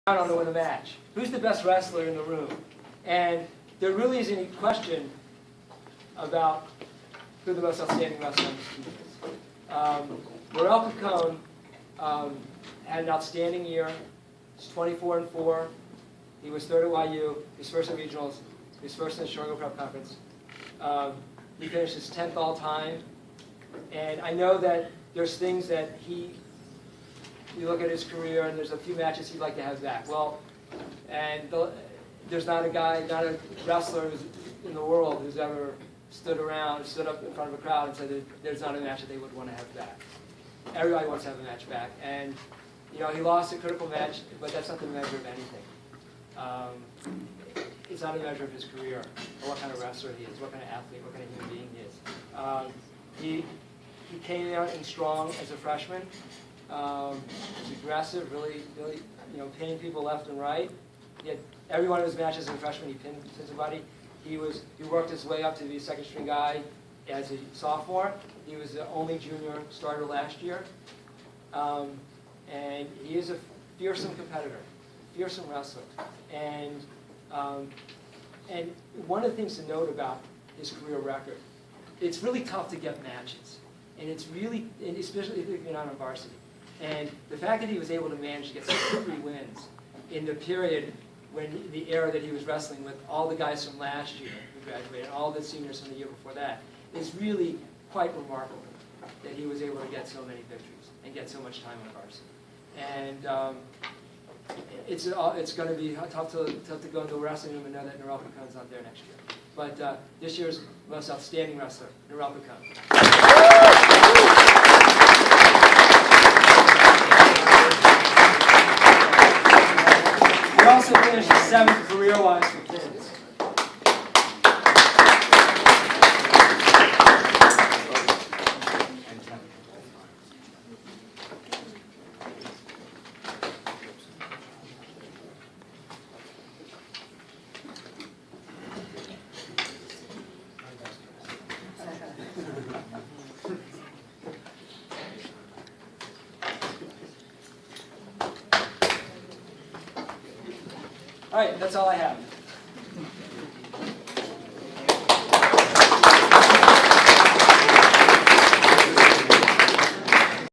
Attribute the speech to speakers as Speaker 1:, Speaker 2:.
Speaker 1: on to win a match. Who's the best wrestler in the room? And there really isn't any question about who the most outstanding wrestler on this team is. Nirel Kakon had an outstanding year. He's 24-4. He was third at YU. He's first in regionals. He's first in the Chicago Prep Conference. He finished his 10th all time. And I know that there's things that you look at his career, and there's a few matches he'd like to have back. Well, there's not a wrestler in the world who's ever stood up in front of a crowd and said that there's not a match that they would want to have back. Everybody wants to have a match back, and he lost a critical match, but that's not the measure of anything. It's not a measure of his career, or what kind of wrestler he is, what kind of athlete, what kind of human being he is. He came out in strong as a freshman. He was aggressive, really, pinning people left and right. He had every one of his matches as a freshman. He pinned somebody. He worked his way up to be a second string guy as a sophomore. He was the only junior starter last year, and he is a fearsome competitor, fearsome wrestler. And one of the things to note about his career record, it's really tough to get matches, and especially if you're not on varsity. And the fact that he was able to manage to get 63 wins in the period when the era that he was wrestling with all the guys from last year who graduated, all the seniors from the year before that, is really quite remarkable that he was able to get so many victories and get so much time on varsity. And it's going to be tough to go into a wrestling room and know that Nirel Kakon's not there next year. But this year's most outstanding wrestler, Nirel Kakon. He also finished his 7th career-wise for kids. All right, that's all I have.